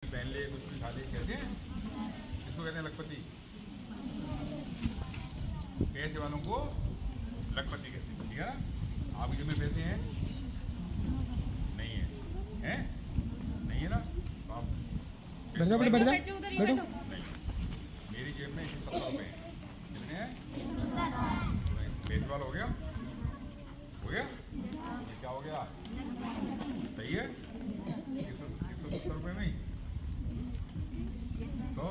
पहन ले, कुछ भी खा ले, कहते हैं इसको कहते हैं लखपति। पैसे वालों को लखपति कहते हैं, ठीक है ना। आपके जेब में पैसे हैं? नहीं है, हैं? नहीं है ना, तो आप बैठ जाओ, बैठ जाओ, बैठो। नहीं, मेरी जेब में 170 रुपये हैं। कितने हैं? पैसे वाला हो गया, हो गया, ये क्या हो गया, सही है, 170 रुपये में ही। तो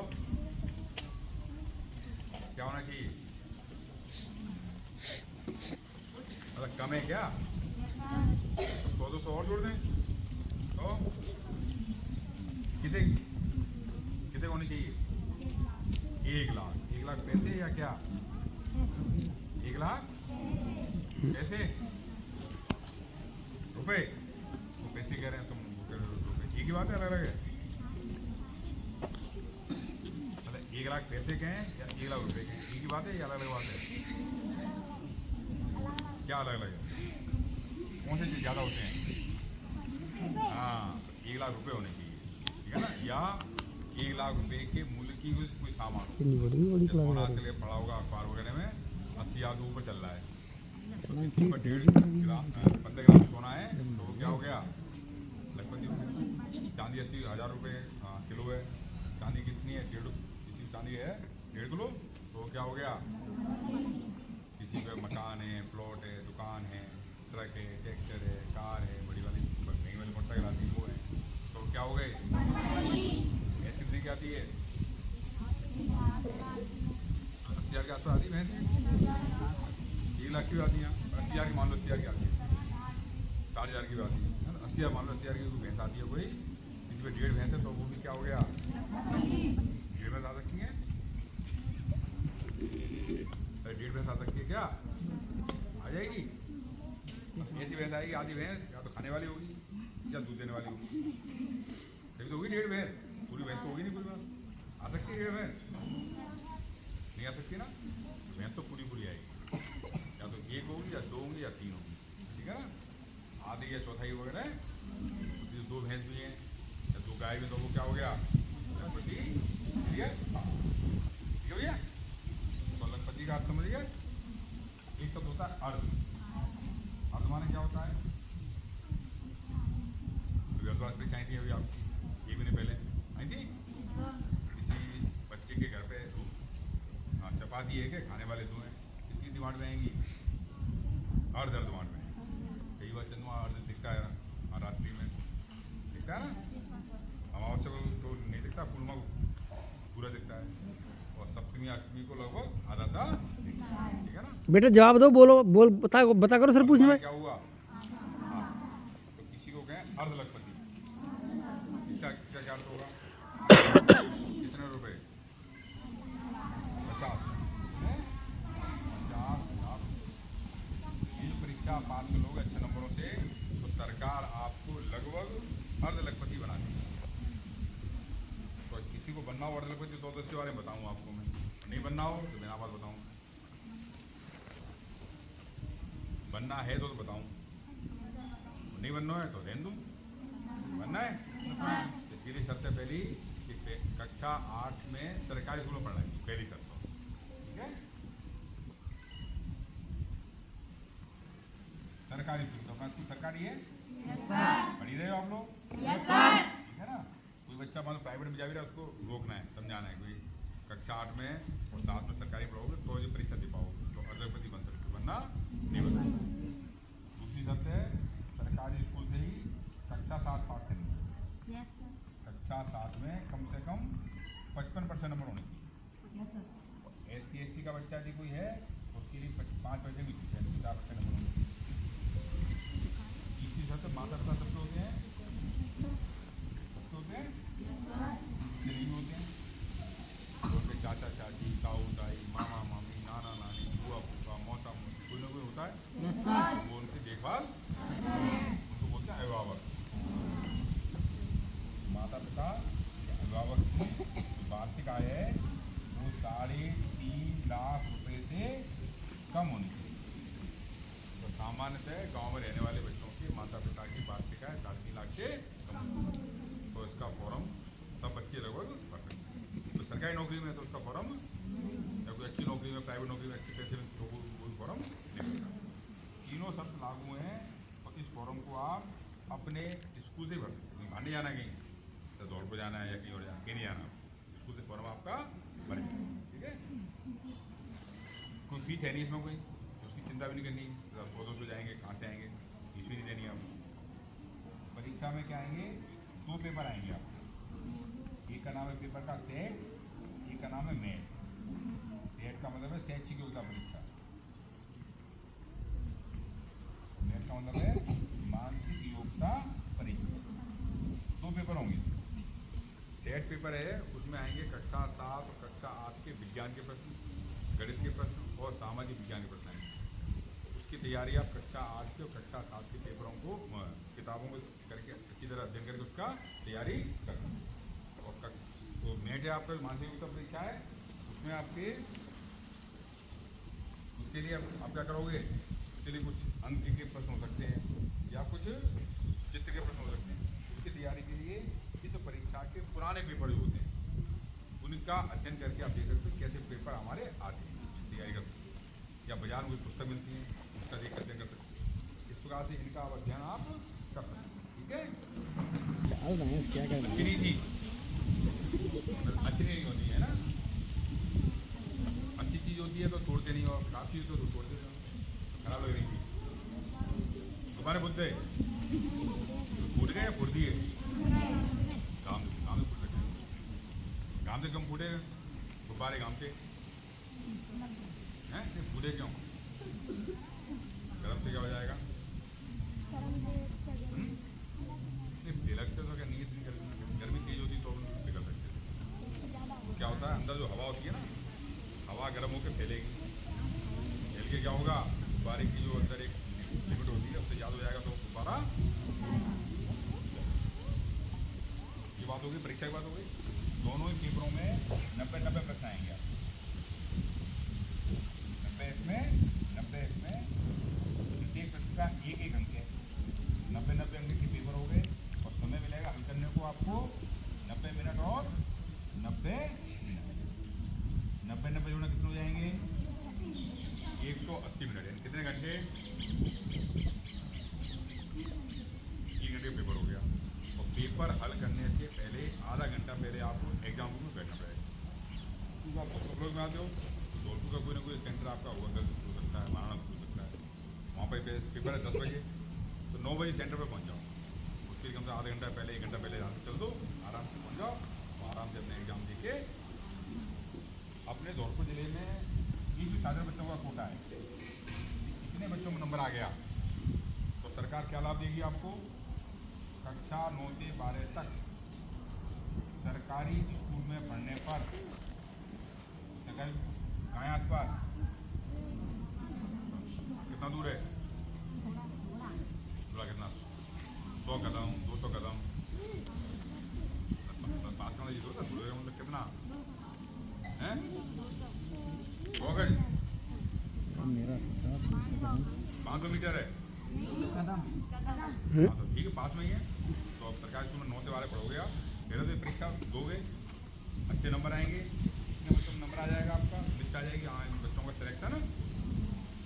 क्या होना चाहिए, मतलब कम है क्या? 100-200 और जोड़ दें तो कितने कितने होने चाहिए? 1 लाख। 1 लाख पैसे या क्या? 1 लाख पैसे, रुपए, तो पैसे कह रहे हैं तुम, रुपए एक ही बात है, अलग अलग है। मतलब 1 लाख पैसे के हैं या 1 लाख रुपए के हैं, एक ही बात है या अलग अलग बात है? क्या अलग अलग है? कौन से चीज़ ज़्यादा होते हैं? हाँ, 1 लाख रुपए होने चाहिए, ठीक है ना, या 1 लाख रुपए के मूल्य की कोई सामान, सोना आजकल पड़ा होगा अखबार वगैरह में 80,000 ऊपर चल रहा है, तो 1.5 ग्राम 15 ग्राम सोना है, तो वो क्या हो गया, लखपति हो गया। चांदी 80,000 रुपये किलो है, चांदी कितनी है, 1.5 चांदी है 1.5 किलो, तो वो क्या हो गया, किसी पे मकान है, प्लॉट है, दुकान है, ट्रक है, ट्रैक्टर है, कार है, बड़ी वाली महंगी वाली मोटरसाइकिल आती है वो है, तो क्या हो गए, ऐसी कितनी की आती है, 80,000 के आसपास आती है भैंस, 1 लाख की भी आती है, 80,000 की मान लो, 80,000 की आती है, 60,000 की भी आती है, 80,000 मान लो, 80,000 की कोई भैंस आती है कोई, किसी पे 1.5 भैंस है, तो वो भी क्या हो गया, 1.5 भैंस आ सकती है, 1.5 भैंस आ सकती है, क्या आ जाएगी? ऐसी भैंस आएगी, आधी भैंस या तो खाने वाली होगी या दूध देने वाली होगी, तभी तो होगी 1.5 भैंस, पूरी भैंस तो होगी नहीं पूरी बात, आ सकती है 1.5 भैंस, नहीं आ सकती ना, भैंस तो पूरी पूरी आएगी, या तो 1 होगी या 2 होंगी या 3 होंगी, ठीक है ना, आधी या चौथाई वगैरह, तो 2 भैंस भी हैं या 2 गाय भी, तो वो क्या हो गया, लखपति, ठीक है, ठीक हो गया, तो लखपति का अर्थ समझ गया। एक शब्द होता है अर्ध, अर्ध माने क्या होता है, परीक्षा आई थी अभी आपकी 1 महीने पहले आई थी, किसी बच्चे के घर पे चपाती है कि खाने वाले 2 हैं, किसकी डिमांड में आएंगी, अर्ध अर्ध डिमांड में, कई बार चंद्रमा अर्ध दिखता है रात्रि में, दिखता है ना, अमावस्या को तो नहीं दिखता, पूर्णिमा को पूरा दिखता है, और सप्तमी अष्टमी को लगभग आधा सा दिखता है, ठीक है ना। बेटा जवाब दो, बोलो, बोल, बता करो सर, पूछे में क्या हुआ, हाँ, तो किसी को कहें अर्ध लखपति, इसका इसका क्या अर्थ होगा, कितने रुपए, 50, 50,000। ये परीक्षा पास कर लोगे अच्छे नंबरों से, तो सरकार आपको लगभग अर्ध लखपति बना देगी। तो किसी को बनना हो अर्ध लखपति, तो इसके बारे में बताऊँ आपको मैं, नहीं बनना हो तो बिना बात बताऊँ, बनना है तो बताऊँ, नहीं बनना है तो रहने दूँ, बनना है, इसके लिए शर्त है पहली कि कक्षा 8 में सरकारी स्कूल में पढ़ना है, पहली शर्त, ठीक है, सरकारी स्कूल, तो अपना स्कूल सरकारी है, पढ़ी रहे हो आप लोग, ठीक है ना। कोई बच्चा मान लो प्राइवेट में जा भी रहा है, उसको रोकना है, समझाना है, कोई कक्षा 8 में और 7 में सरकारी पढ़ोगे तो ये परीक्षा दे पाओगे, तो अर्धपति बन सकते, वरना नहीं बन सकते। दूसरी शर्त है सरकारी स्कूल से ही कक्षा 7 पास करनी है, कक्षा 7 में कम से कम 55% नंबर होने चाहिए, SC/ST का बच्चा यदि कोई है तो उसके लिए 5 पैसे भी 50% नंबर होने चाहिए। तीसरी शर्त माता पिता सबके होते हैं, सबके होते हैं, गरीब होते हैं, तो उनके चाचा चाची, ताऊ ताई, मामा मामी, नाना नानी, बुआ फूफा, मौसा मौसी, कोई ना कोई होता है, वो उनकी देखभाल, उनको बोलते हैं अभिभावक, माता पिता अभिभावक की वार्षिक आय है वो 3.5 लाख रुपए से कम होनी चाहिए, तो सामान्यतः गांव में रहने वाले बच्चों की माता पिता की वार्षिक आय 3.5 लाख से कम होती है, तो इसका फॉर्म सब सरकारी नौकरी में तो उसका फॉर्म, या कोई अच्छी नौकरी में, प्राइवेट नौकरी में अच्छे पैसे में तो वो फॉर्म नहीं मिलता। तीनों शर्त लागू हैं और इस फॉर्म को आप अपने स्कूल से भर सकते हैं। भांडे जाना कहीं तो दौड़पुर जाना है या कहीं और जाना, कहीं नहीं जाना, स्कूल से फॉर्म आपका भर जाए, ठीक है। कोई फीस है नहीं इसमें, कोई उसकी चिंता भी नहीं करनी, तो 100-200 जाएंगे, कहाँ से आएंगे, फीस भी नहीं देनी आपको। परीक्षा में क्या आएंगे, 2 पेपर आएंगे आपको। एक का नाम है पेपर का सेट, एक का नाम है मेट। सेट का मतलब है शैक्षिक योग्यता परीक्षा, मेट का मतलब है मानसिक योग्यता परीक्षा। 2 पेपर होंगे। सेट पेपर है, उसमें आएंगे कक्षा 7 और कक्षा 8 के विज्ञान के प्रश्न, गणित के प्रश्न और सामाजिक विज्ञान के प्रश्न आएंगे। उसकी तैयारी आप कक्षा 8 से और कक्षा 7 के पेपरों को, किताबों को करके अच्छी तरह अध्ययन करके उसका तैयारी करना। और तो मेट है आपका मानसिक योग्यता परीक्षा है, उसमें आपके उसके लिए आप क्या करोगे, उसके लिए कुछ अंक के प्रश्न हो सकते हैं या कुछ चित्र के प्रश्न हो सकते हैं। उसकी तैयारी के लिए इस परीक्षा के पुराने पेपर जो होते हैं उनका अध्ययन करके आप देख सकते हो कैसे पेपर हमारे आते हैं, तैयारी कर सकते हैं। या बाजार में कोई पुस्तक मिलती है उसका देख अध्ययन कर सकते हैं। इस प्रकार से इनका अध्ययन आप कर सकते हैं, ठीक है। क्या कर अच्छी नहीं थी, अच्छी नहीं होती है ना, अच्छी चीज़ होती है तो तोड़ते नहीं, और खराब चीज़ तो तोड़ते नहीं, खराब लग रही थी। तुम्हारे बुद्धे फूट गए, फूट दिए, काम से फूट सकते हैं, काम से कम फूटे गुब्बारे, काम से हैं, फूटे क्यों, गरम से क्या हो जाएगा, नहीं लगते तो क्या, नींद नहीं, गर्मी तेज होती तो पिघल सकते थे। क्या होता है, अंदर जो हवा होती है ना, हवा गर्म होकर फैलेगी, फैल के क्या होगा, गुब्बारे की जो अंदर एक लिमिट होती है उससे ज़्यादा हो जाएगा तो गुब्बारा। ये बात होगी, परीक्षा की बात हो गई। दोनों ही पेपरों में 90 प्रश्न आएंगे आप, 90 इसमें प्रत्येक प्रश्न का एक अंक है, 90 अंक के पेपर हो गए। और समय मिलेगा हल करने को आपको 90 मिनट और 90 जोड़ना कितने हो जाएंगे, 180 मिनट है, कितने घंटे, 3 घंटे का पेपर हो गया। और पेपर हल करने से पहले आधा घंटा पहले आपको एग्जाम रूम में बैठना पड़ेगा। क्योंकि आप सब लोग में आते हो तो धौलपुर का कोई ना कोई सेंटर आपका होगा, गलत हो सकता है, महाराणा हो सकता है, वहाँ पर पेपर है 10 बजे, तो 9 बजे सेंटर पर पहुँच जाओ। उसके लिए कम से आधा घंटा पहले, 1 घंटा पहले यहाँ से चल दो, आराम से पहुँच जाओ, तो आराम से अपने एग्जाम दे के। अपने धौलपुर जिले में 20,000 बच्चों का कोटा है, कितने बच्चों को नंबर आ गया तो सरकार क्या लाभ देगी आपको, कक्षा 9 से 12 तक सरकारी स्कूल में पढ़ने पर, सरकारी कहाँ आस पास, कितना दूर है, थोड़ा कितना 100 कदम 200 कदम, पास में जी होता मतलब कितना है, 100 गज, 500 मीटर है, हाँ तो ठीक है, पास में ही है। तो अब सरकारी स्कूल में 9 से 12 पढ़ोगे आप, फिर तो परीक्षा दोगे, अच्छे नंबर आएंगे, कितने बच्चों का नंबर आ जाएगा आपका, लिस्ट आ जाएगी, हाँ इन बच्चों का सिलेक्शन,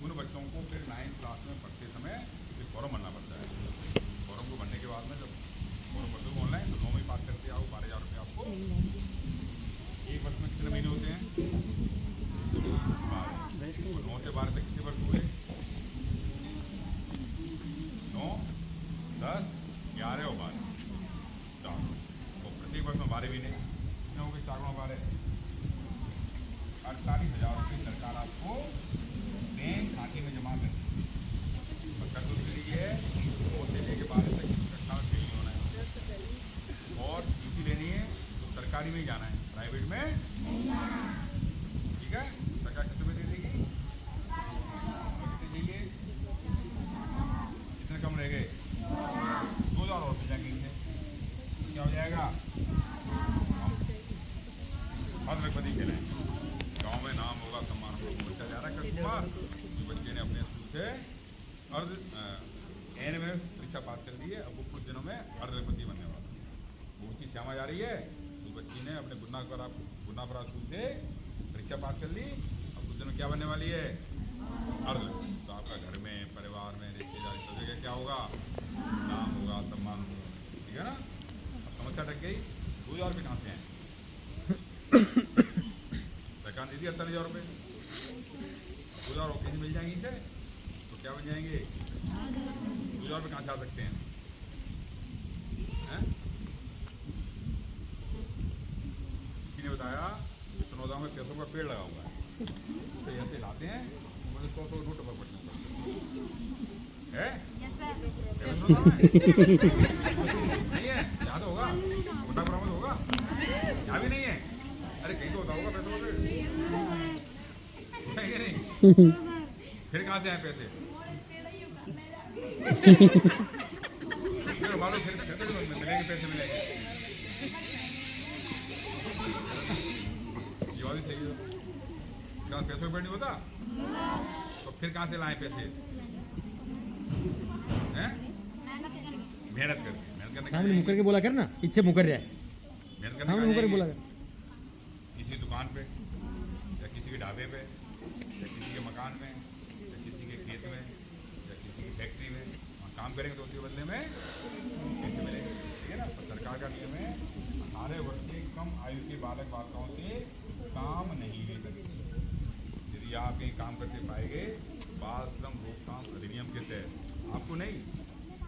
उन बच्चों को फिर 9th क्लास में पढ़ते समय एक फॉर्म भरना पड़ता है। फॉर्म को भरने के बाद में जब फॉर्म भर दो ऑनलाइन, तो 9 में पास करके आओ, 12,000 रुपये आपको। एक वर्ष में कितने महीने होते हैं, 9 से 12 तक कितने वर्ष हुए, 9, 10, 11 और 12, 4, तो प्रत्येक वर्ष में 12 महीने, कितने हो गए, 4 गुणा 12, 48,000 रुपये सरकार आपको बैंक खाते में जमा करती है। और शर्त उसके लिए है 9 से लेकर 12 तक कक्षा में फेल नहीं होना है, और टीसी लेनी है तो सरकारी में ही जाना है, प्राइवेट में, ठीक है। सरकार कितने में दे देगी, कितने चाहिए, कितने कम रह गए, 2,000 और जाएंगे, तो क्या हो जाएगा, हर रखपति खेलेंगे, गाँव में नाम होगा, सम्मान होगा, बच्चा जा रहा है कुमार, जो बच्चे ने अपने स्कूल से एन में परीक्षा पास कर ली है, अब वो कुछ दिनों में अर्धपति बनने वाला, वो उसकी श्यामा जा रही है, उस बच्ची ने अपने गुन्ना पर आप गुना प्रा स्कूल से परीक्षा पास कर ली, अब कुछ दिनों क्या बनने वाली है, अर्धलक्ष्मी। तो आपका घर में, परिवार में, रिश्तेदारी सब जगह क्या होगा, नाम होगा, सम्मान होगा, ठीक है ना। अब समस्या टक गई। 2000 रुपये कहाँ से आए? सरकार दे दी 48,000 रुपये। 2000 और कहीं मिल जाएंगी इसे तो क्या बन जाएंगे? 2000 रुपये कहाँ से आ सकते हैं? किसी ने बताया सुनौदा में पैसों का पेड़ लगा हुआ है, तो ऐसे लाते हैं, मुझे 100 नोट पर पड़ते है। नहीं है, याद होगा, मोटा बराबर होगा, क्या भी नहीं है। अरे कहीं तो होता होगा पैसों का पेड़, होता है कि नहीं? फिर कहाँ से आए पैसे? फिर मालूम फिर मिलेंगे, पैसे मिलेंगे। ये वाली सही है। इसका पैसों का पेड़ नहीं होता तो फिर कहाँ से लाए पैसे? हैं? मेहनत करके सामने मुकर के बोला कर ना, पीछे मुकर रहा है, मेहनत करने सामने मुकर के बोला कर। किसी दुकान पे या किसी के ढाबे पे या किसी के मकान में या किसी के खेत में या किसी की फैक्ट्री में वहाँ काम करेंगे तो उसके बदले में पैसे मिलेंगे, ठीक है ना। तो सरकार का नियम है 18 वर्ष से कम आयु के बालक बालिकाओं से काम नहीं ले सकते। यदि आप कहीं काम करते पाए गए बाल श्रम रोकथाम अधिनियम के तहत, आपको नहीं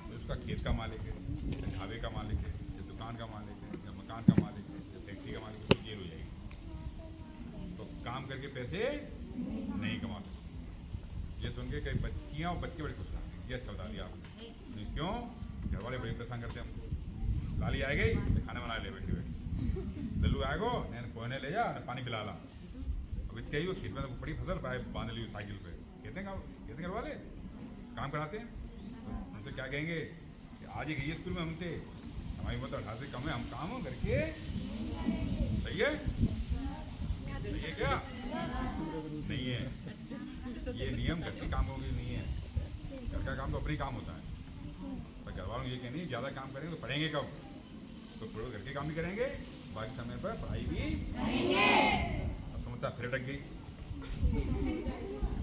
तो उसका खेत का मालिक है या ढाबे का मालिक है या दुकान का मालिक है या मकान का मालिक है या फैक्ट्री का मालिक है, उसकी जेल हो जाएगी। तो काम करके पैसे नहीं कमा सकते। ये सुन के कई बच्चियाँ और बच्चे बड़े खुश रहते हैं, ये अच्छा बता दिया आपने। क्यों? घर वाले बड़ी परेशान करते हैं हमको। लाली आ गई तो खाना बना ले बैठे बैठे, लल्लू आएगो नैन कोहने ले जा पानी पिला ला। अब इतने ही वो खेत में तो बड़ी फसल पाए बांध ली साइकिल पे, कहते हैं घर वाले काम कराते हैं। उनसे क्या कहेंगे कि आज ही गई स्कूल में हमसे, हमारी उम्र तो 18 से कम है, हम काम करके, सही है? सही है क्या? नहीं है, ये नियम घर के कामों के नहीं है। घर का काम तो अपनी काम होता है, पर घर वालों ये कहनी ज़्यादा काम करेंगे तो पढ़ेंगे कब? तो थोड़ा घर के काम भी करेंगे, बाकी समय पर पढ़ाई भी करेंगे। अब समस्या फिर अटक गई।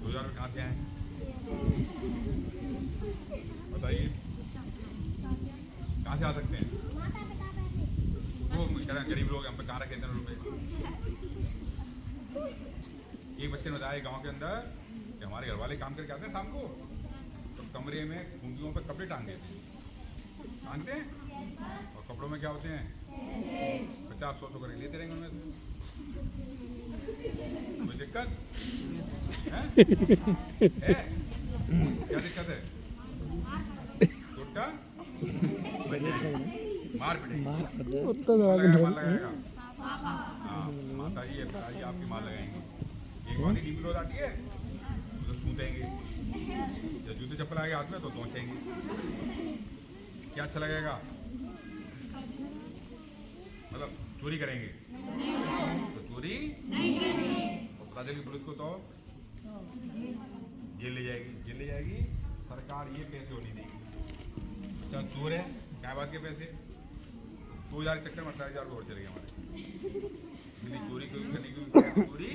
2000 रुपये कहाँ से आए बताइए? कहाँ से आ सकते हैं? वो कह रहे गरीब लोग हम पे कहाँ रखे इतने रुपये। एक बच्चे ने बताया गांव के अंदर कि हमारे घर वाले काम करके आते हैं शाम को, तो कमरे में खूंटियों पर कपड़े टांग देते हैं, टांगते हैं, और कपड़ों में क्या होते हैं 50-100 करके लेते रहेंगे उनमें से। कोई दिक्कत है? क्या दिक्कत है? टूटा मार लगाएगा। हाँ, माता जी पिताजी आपकी मार लगाएंगे। एक वाली नींबू रोज आती है तो सूतेंगे, या जूते चप्पल आएंगे हाथ में तो सोचेंगे। क्या अच्छा लगेगा? मतलब चोरी करेंगे तो चोरी नहीं करेंगे, और बता देगी पुलिस को तो जेल ले जाएगी। सरकार ये पैसे होनी देगी। अच्छा चोर है क्या बात के पैसे 2000 चक्कर में 18,000 रुपये और चले गए हमारे। चोरी क्यों करने की? चोरी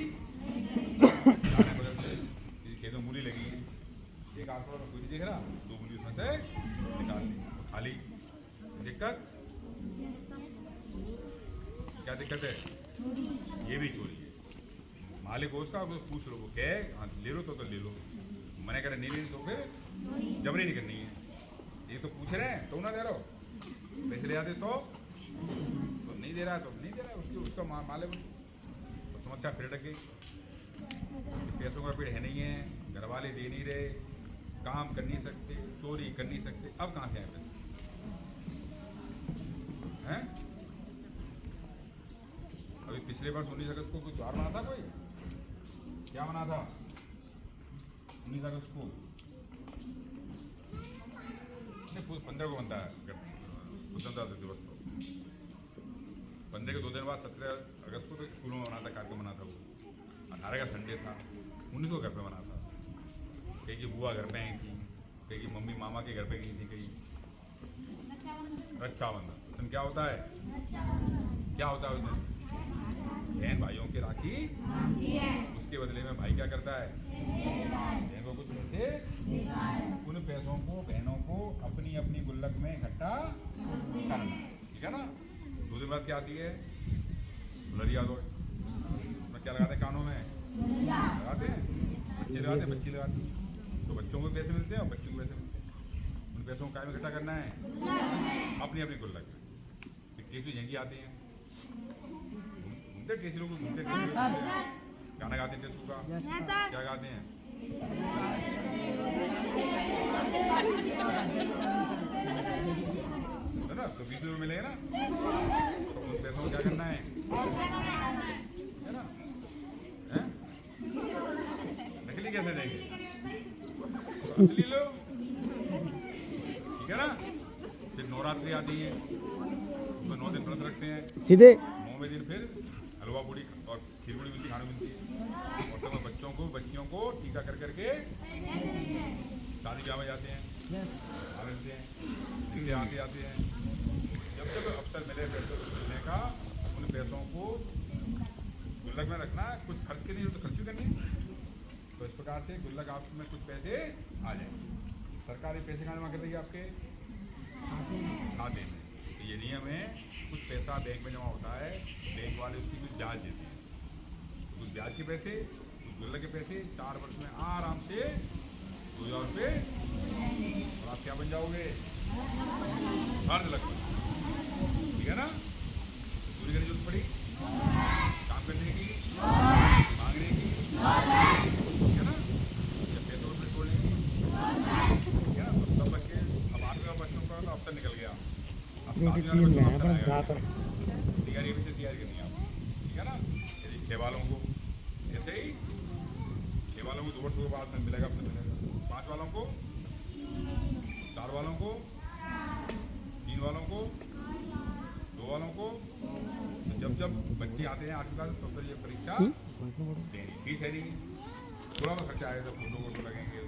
खेतों में मूली लगी, एक आसपास में पूरी देख रहा, 2 मूली उसमें से निकाल ली, खाली। दिक्कत क्या दिक्कत है? ये भी चोरी है। मालिक हो उसका पूछ लो, वो क्या है, हाँ ले लो तो ले लो, मना करे नहीं लेनी तो फिर जबरी नहीं करनी है। ये तो पूछ रहे हैं तो ना दे रहा हो, पैसे ले आते तो नहीं दे रहा है, तो नहीं दे रहा है, उसका मालिक। तो समस्या फिर अटक गई। पैसों का पेड़ है नहीं है, घर वाले दे नहीं रहे, काम कर नहीं सकते, चोरी कर नहीं सकते, अब कहाँ से आए पैसे? हैं? अभी पिछले बार 19 अगस्त को कुछ त्योहार बना था, कोई क्या बना था 19 अगस्त को? 15 को बनता है स्वतंत्रता दिवस को। 15 के 2 दिन बाद 17 अगस्त को तो स्कूलों में बना था, कार्यक्रम बना था। वो 18 का संडे था, 19 को घर पे बना था। कहीं की बुआ घर पे आई थी, कहीं की मम्मी मामा के घर पे गई थी, कहीं रक्षाबंधन। क्या होता है? क्या होता है उस दिन? बहन भाइयों की राखी उसके बदले में भाई क्या करता है, बहन को कुछ पैसे, उन पैसों को बहनों को अपनी अपनी गुल्लक में इकट्ठा करना, ठीक है ना। दूसरी बात क्या आती है, लड़िया दो, उसमें क्या लगाते हैं, कानों में लगाते हैं, बच्चे लगाते हैं, बच्ची लगाती है, तो बच्चों को पैसे मिलते हैं और बच्चों को पैसे मिलते हैं। उन पैसों को काय में इकट्ठा करना है, अपनी अपनी गुल्लक में। फिर केसू झेंगी आते हैं, घूमते टेसी लोग घूमते गाना गाते हैं टेसू का, क्या गाते हैं, है ना, तो 20 रुपये मिलेगा ना, तो उन पैसों को क्या करना है ना, हैं? नकली कैसे देंगे, तो असली लो, ठीक है ना। फिर नवरात्रि आती है, उसमें 9 दिन व्रत रखते हैं, सीधे 9वें दिन फिर हलवा पूड़ी और खीर पूड़ी मिलती, खाने मिलती है, और सब बच्चों को बच्चियों को टीका कर करके शादी ब्याह में जाते हैं, मिलते हैं, इसलिए आते आते हैं। जब जब अवसर मिले पैसों मिलने का, उन पैसों को गुल्लक में रखना, कुछ खर्च के नहीं हो तो खर्च भी करनी, तो इस प्रकार से गुल्लक आप में कुछ पैसे आ जाए। सरकारी पैसे कहाँ जमा कर रही है, आपके खाते में। तो ये नियम है, कुछ पैसा बैंक में जमा होता है, बैंक वाले उसकी कुछ ब्याज देते हैं, तो कुछ ब्याज के पैसे, कुछ गुल्लक के पैसे, 4 वर्ष में आराम से 2000 रुपये, और आप क्या बन जाओगे, अर्ध लग, ठीक है ना। पूरी करने की जरूरत पड़ी, काम करने की, मांगने की, ठीक है ना, जब पैसों को छोड़ने की, ठीक है ना। तो सब बच्चे, अब 8वें बच्चों का तो अवसर निकल गया, अब 7वें वाले बच्चों का अवसर आएगा, तैयारी अभी से तैयारी करनी है आपको, ठीक है ना। यदि 6 वालों को ऐसे ही, 6 वालों को 2 वर्ष के बाद में मिलेगा, अपने मिलेगा, 5 वालों को, 4 वालों को, 3 वालों को, 2 वालों को। तो जब जब बच्चे आते हैं 8वीं क्लास, तो फिर ये परीक्षा देनी, फीस है नहीं, थोड़ा सा खर्चा आएगा, तो फोटो लगेंगे,